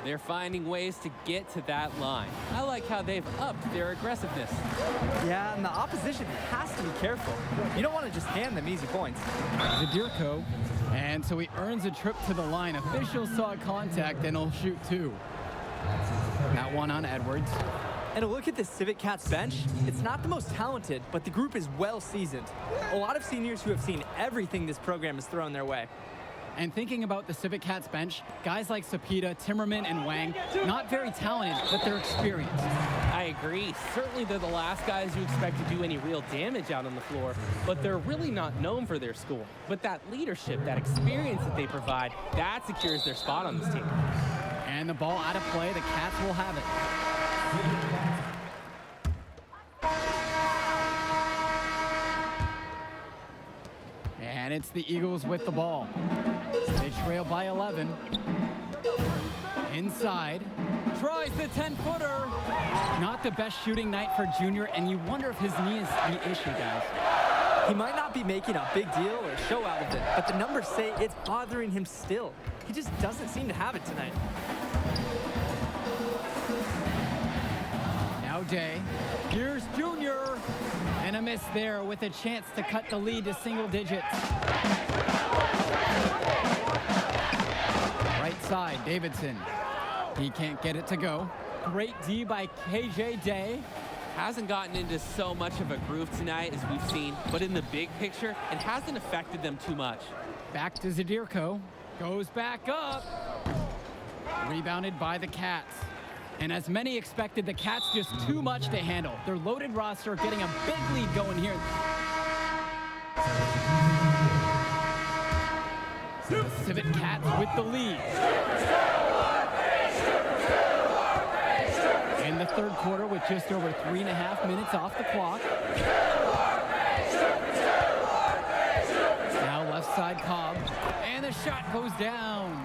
They're finding ways to get to that line. I like how they've upped their aggressiveness. Yeah, and the opposition has to be careful. You don't want to just hand them easy points. Zadirko, and so he earns a trip to the line. Officials saw contact, and he'll shoot 2. That one on Edwards. And a look at this Civic Cats bench. It's not the most talented, but the group is well seasoned. A lot of seniors who have seen everything this program has thrown their way. And thinking about the Civic Cats bench, guys like Sapita, Timmerman, and Wang, not very talented, but they're experienced. I agree. Certainly they're the last guys you expect to do any real damage out on the floor, but they're really not known for their score. But that leadership, that experience that they provide, that secures their spot on this team. And the ball out of play, the Cats will have it. And it's the Eagles with the ball. They trail by 11. Inside. Tries the 10-footer. Not the best shooting night for Junior, and you wonder if his knee is the issue, guys. He might not be making a big deal or show out of it, but the numbers say it's bothering him still. He just doesn't seem to have it tonight. Now Day. Here's Junior. And a miss there with a chance to cut the lead to single digits. Right side, Davidson. He can't get it to go. Great D by KJ Day. Hasn't gotten into so much of a groove tonight as we've seen, but in the big picture, it hasn't affected them too much. Back to Zadirko. Goes back up. Rebounded by the Cats. And as many expected, the Cats just too much to handle. Their loaded roster getting a big lead going here. So the Civic Cats with the lead. In the third quarter with just over 3.5 minutes off the clock. Now left side Cobb. And the shot goes down.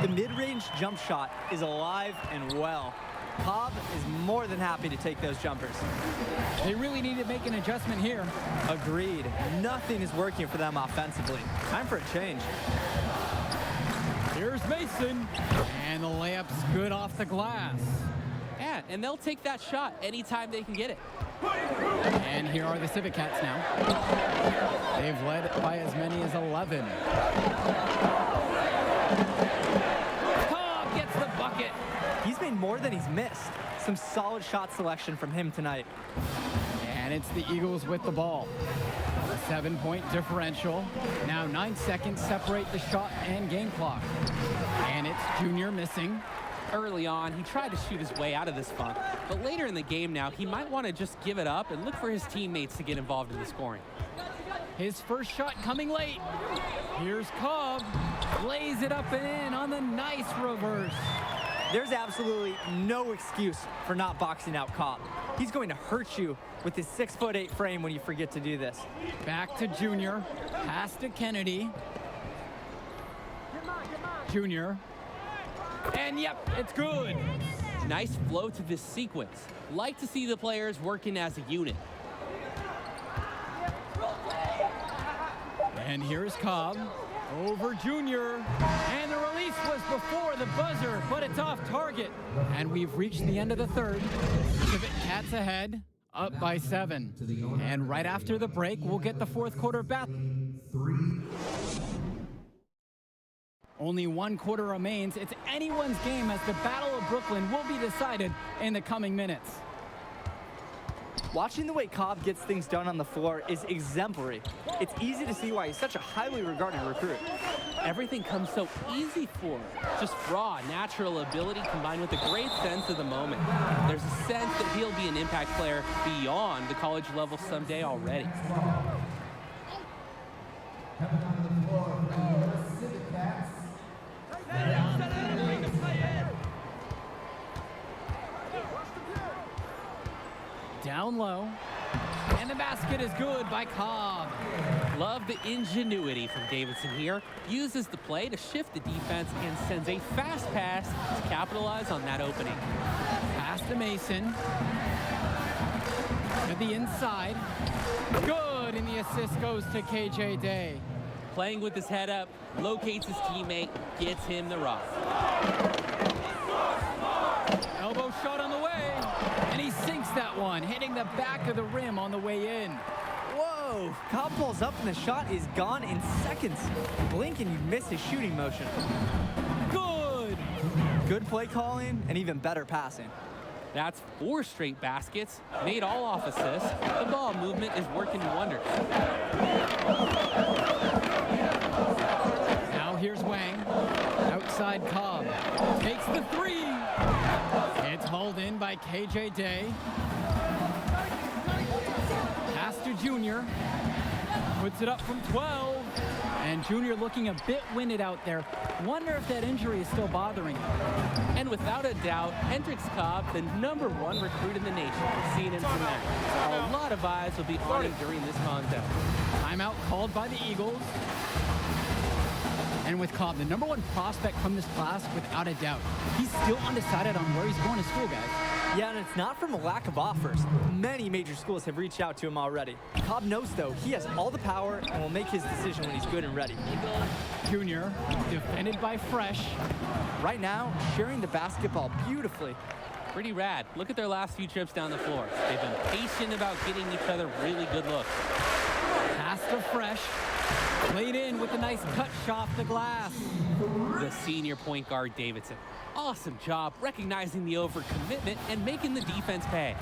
The mid-range jump shot is alive and well. Cobb is more than happy to take those jumpers. They really need to make an adjustment here. Agreed. Nothing is working for them offensively. Time for a change. Here's Mason. And the layup's good off the glass. Yeah, and they'll take that shot anytime they can get it. And here are the Civic Cats now. They've led by as many as 11. Cobb gets the bucket. He's made more than he's missed. Some solid shot selection from him tonight. And it's the Eagles with the ball. A 7-point differential. Now 9 seconds separate the shot and game clock. And it's Junior missing. Early on, he tried to shoot his way out of this funk, but later in the game now, he might want to just give it up and look for his teammates to get involved in the scoring. His first shot coming late. Here's Cobb. Lays it up and in on the nice reverse. There's absolutely no excuse for not boxing out Cobb. He's going to hurt you with his 6'8" frame when you forget to do this. Back to Junior. Pass to Kennedy. Junior. And yep, it's good. Nice flow to this sequence. Like to see the players working as a unit. And here's Cobb over Junior. And the release was before the buzzer, but it's off target. And we've reached the end of the third. Civic Cats ahead, up by 7. And right after the break, we'll get the fourth quarter back. Only 1 quarter remains. It's anyone's game as the Battle of Brooklyn will be decided in the coming minutes. Watching the way Cobb gets things done on the floor is exemplary. It's easy to see why he's such a highly regarded recruit. Everything comes so easy for him. Just raw, natural ability combined with a great sense of the moment. There's a sense that he'll be an impact player beyond the college level someday already. Coming onto the floor for the Civic Cats. Down low. And the basket is good by Cobb. Love the ingenuity from Davidson here. Uses the play to shift the defense and sends a fast pass to capitalize on that opening. Pass to Mason. To the inside. Good, and the assist goes to KJ Day. Playing with his head up, locates his teammate, gets him the rock. Elbow shot on the way, and he sinks that one, hitting the back of the rim on the way in. Whoa! Cobb pulls up and the shot is gone in seconds. Blink and you miss his shooting motion. Good! Good play calling and even better passing. That's 4 straight baskets, made all off assists. The ball movement is working wonders. Now here's Wang. Outside Cobb. Takes the 3. It's hauled in by KJ Day. Pass to Junior. Puts it up from 12. And Junior looking a bit winded out there. Wonder if that injury is still bothering him. And without a doubt, Hendricks Cobb, the #1 recruit in the nation. We've seen him from there. A lot of eyes will be on him during this contest. Timeout called by the Eagles. And with Cobb, the #1 prospect from this class, without a doubt. He's still undecided on where he's going to school, guys. Yeah, and it's not from a lack of offers. Many major schools have reached out to him already. Cobb knows, though, he has all the power and will make his decision when he's good and ready. Junior, defended by Fresh. Right now, sharing the basketball beautifully. Pretty rad. Look at their last few trips down the floor. They've been patient about getting each other really good looks. Pass to Fresh. Played in with a nice cut shot off the glass. The senior point guard, Davidson. Awesome job recognizing the overcommitment and making the defense pay.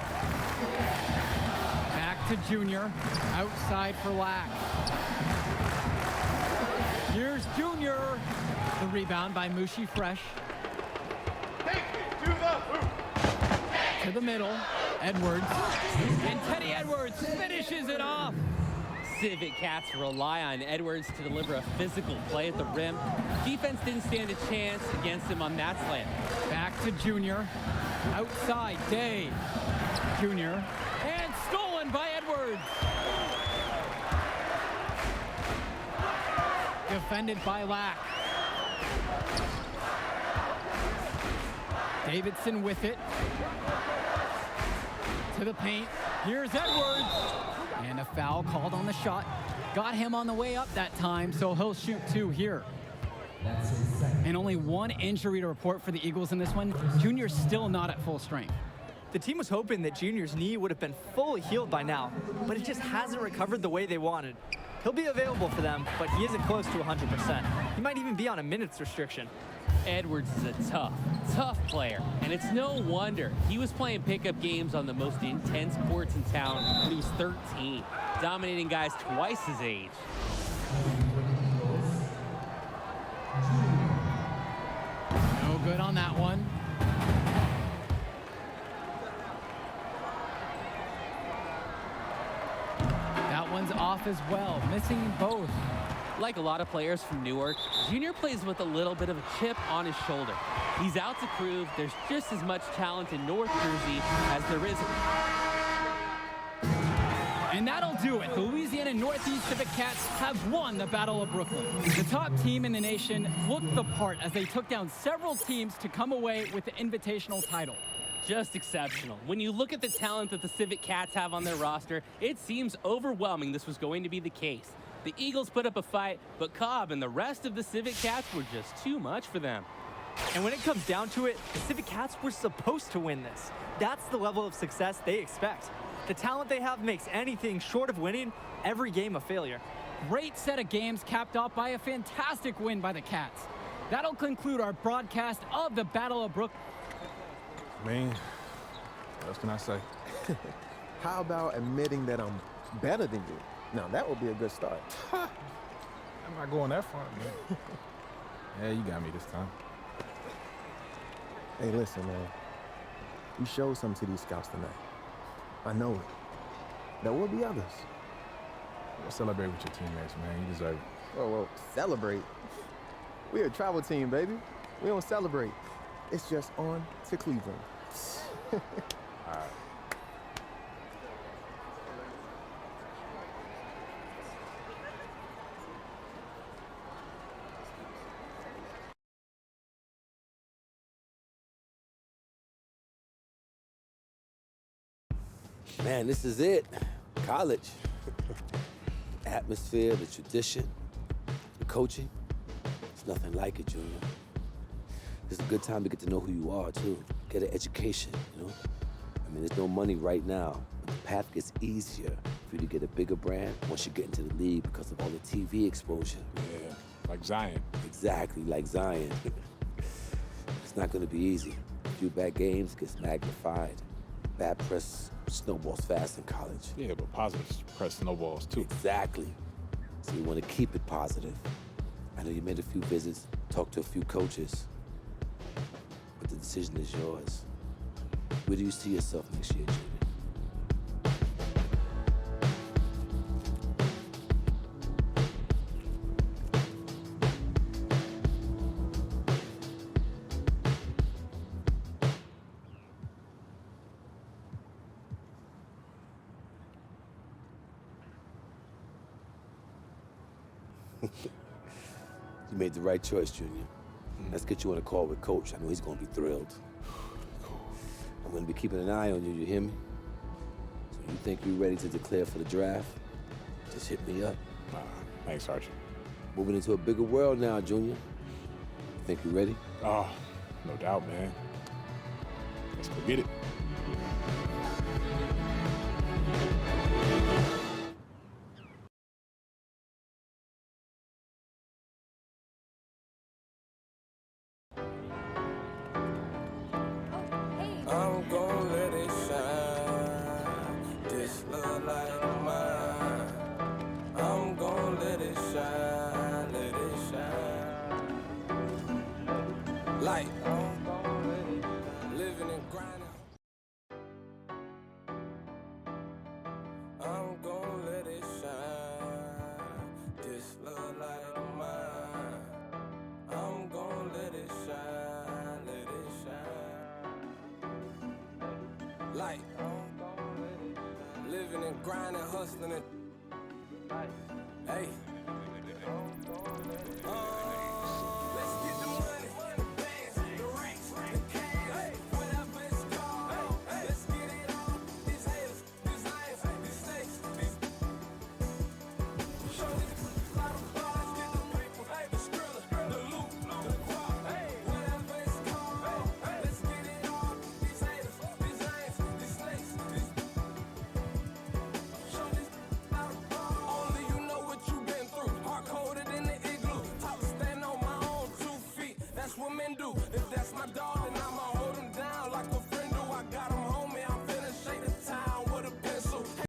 Back to Junior. Outside for Lack. Here's Junior. The rebound by Mushi Fresh. To the middle. Edwards. And Teddy Edwards finishes it off. Civic Cats rely on Edwards to deliver a physical play at the rim. Defense didn't stand a chance against him on that slam. Back to Junior. Outside, Day. Junior. And stolen by Edwards. Defended by Lack. Davidson with it. To the paint. Here's Edwards. And a foul called on the shot. Got him on the way up that time, so he'll shoot 2 here. And only 1 injury to report for the Eagles in this one. Junior's still not at full strength. The team was hoping that Junior's knee would have been fully healed by now, but it just hasn't recovered the way they wanted. He'll be available for them, but he isn't close to 100%. He might even be on a minutes restriction. Edwards is a tough player, and it's no wonder he was playing pickup games on the most intense courts in town when he was 13, dominating guys twice his age. No good on that one. That one's off as well, missing both. Like a lot of players from Newark, Junior plays with a little bit of a chip on his shoulder. He's out to prove there's just as much talent in North Jersey as there is. And that'll do it. The Louisiana Northeast Civic Cats have won the Battle of Brooklyn. The top team in the nation looked the part as they took down several teams to come away with the invitational title. Just exceptional. When you look at the talent that the Civic Cats have on their roster, it seems overwhelming this was going to be the case. The Eagles put up a fight, but Cobb and the rest of the Civic Cats were just too much for them. And when it comes down to it, the Civic Cats were supposed to win this. That's the level of success they expect. The talent they have makes anything short of winning every game a failure. Great set of games capped off by a fantastic win by the Cats. That'll conclude our broadcast of the Battle of Brook. Man, what else can I say? How about admitting that I'm better than you? Now, that would be a good start. I'm not going that far, man. Yeah, you got me this time. Hey, listen, man. You showed something to these scouts tonight. I know it. There will be others. Go celebrate with your teammates, man. You deserve it. Whoa, celebrate? We're a travel team, baby. We don't celebrate. It's just on to Cleveland. All right. Man, this is it. College. The atmosphere, the tradition, the coaching. It's nothing like it, Junior. It's a good time to get to know who you are, too. Get an education, you know? I mean, there's no money right now, but the path gets easier for you to get a bigger brand once you get into the league because of all the TV exposure. Yeah, like Zion. Exactly, like Zion. It's not going to be easy. A few bad games gets magnified. Bad press snowballs fast in college. Yeah, but positive press snowballs, too. Exactly. So you want to keep it positive. I know you made a few visits, talked to a few coaches, but the decision is yours. Where do you see yourself next year, Junior? You made the right choice, Junior. Let's get you on a call with Coach. I know he's going to be thrilled. I'm going to be keeping an eye on you, you hear me? So you think you're ready to declare for the draft? Just hit me up. Thanks, Archie. Moving into a bigger world now, Junior. You think you're ready? Oh, no doubt, man. Let's go get it. I'm gon' let it shine. This love light of mine. I'm gon' let it shine, let it shine. Light. Living and grinding. I'm gon' let it shine. This love light of mine. I'm gon' let it shine, let it shine. Light. Living and grinding, hustling and hey. Let's get the money, the bands, the racks, the cash, whatever it's called. Let's get it on. These haters, these lions, these snakes, these. Show these lot of bars, get the paper, the skrilla, the loot, the guap, whatever it's called. Let's get it on. These haters, these lions, these snakes, these. Show these lot of bars. Only you know what you've been through. Heart colder than the igloo. Top stand on my own 2 feet. That's what men do. If that's my dog.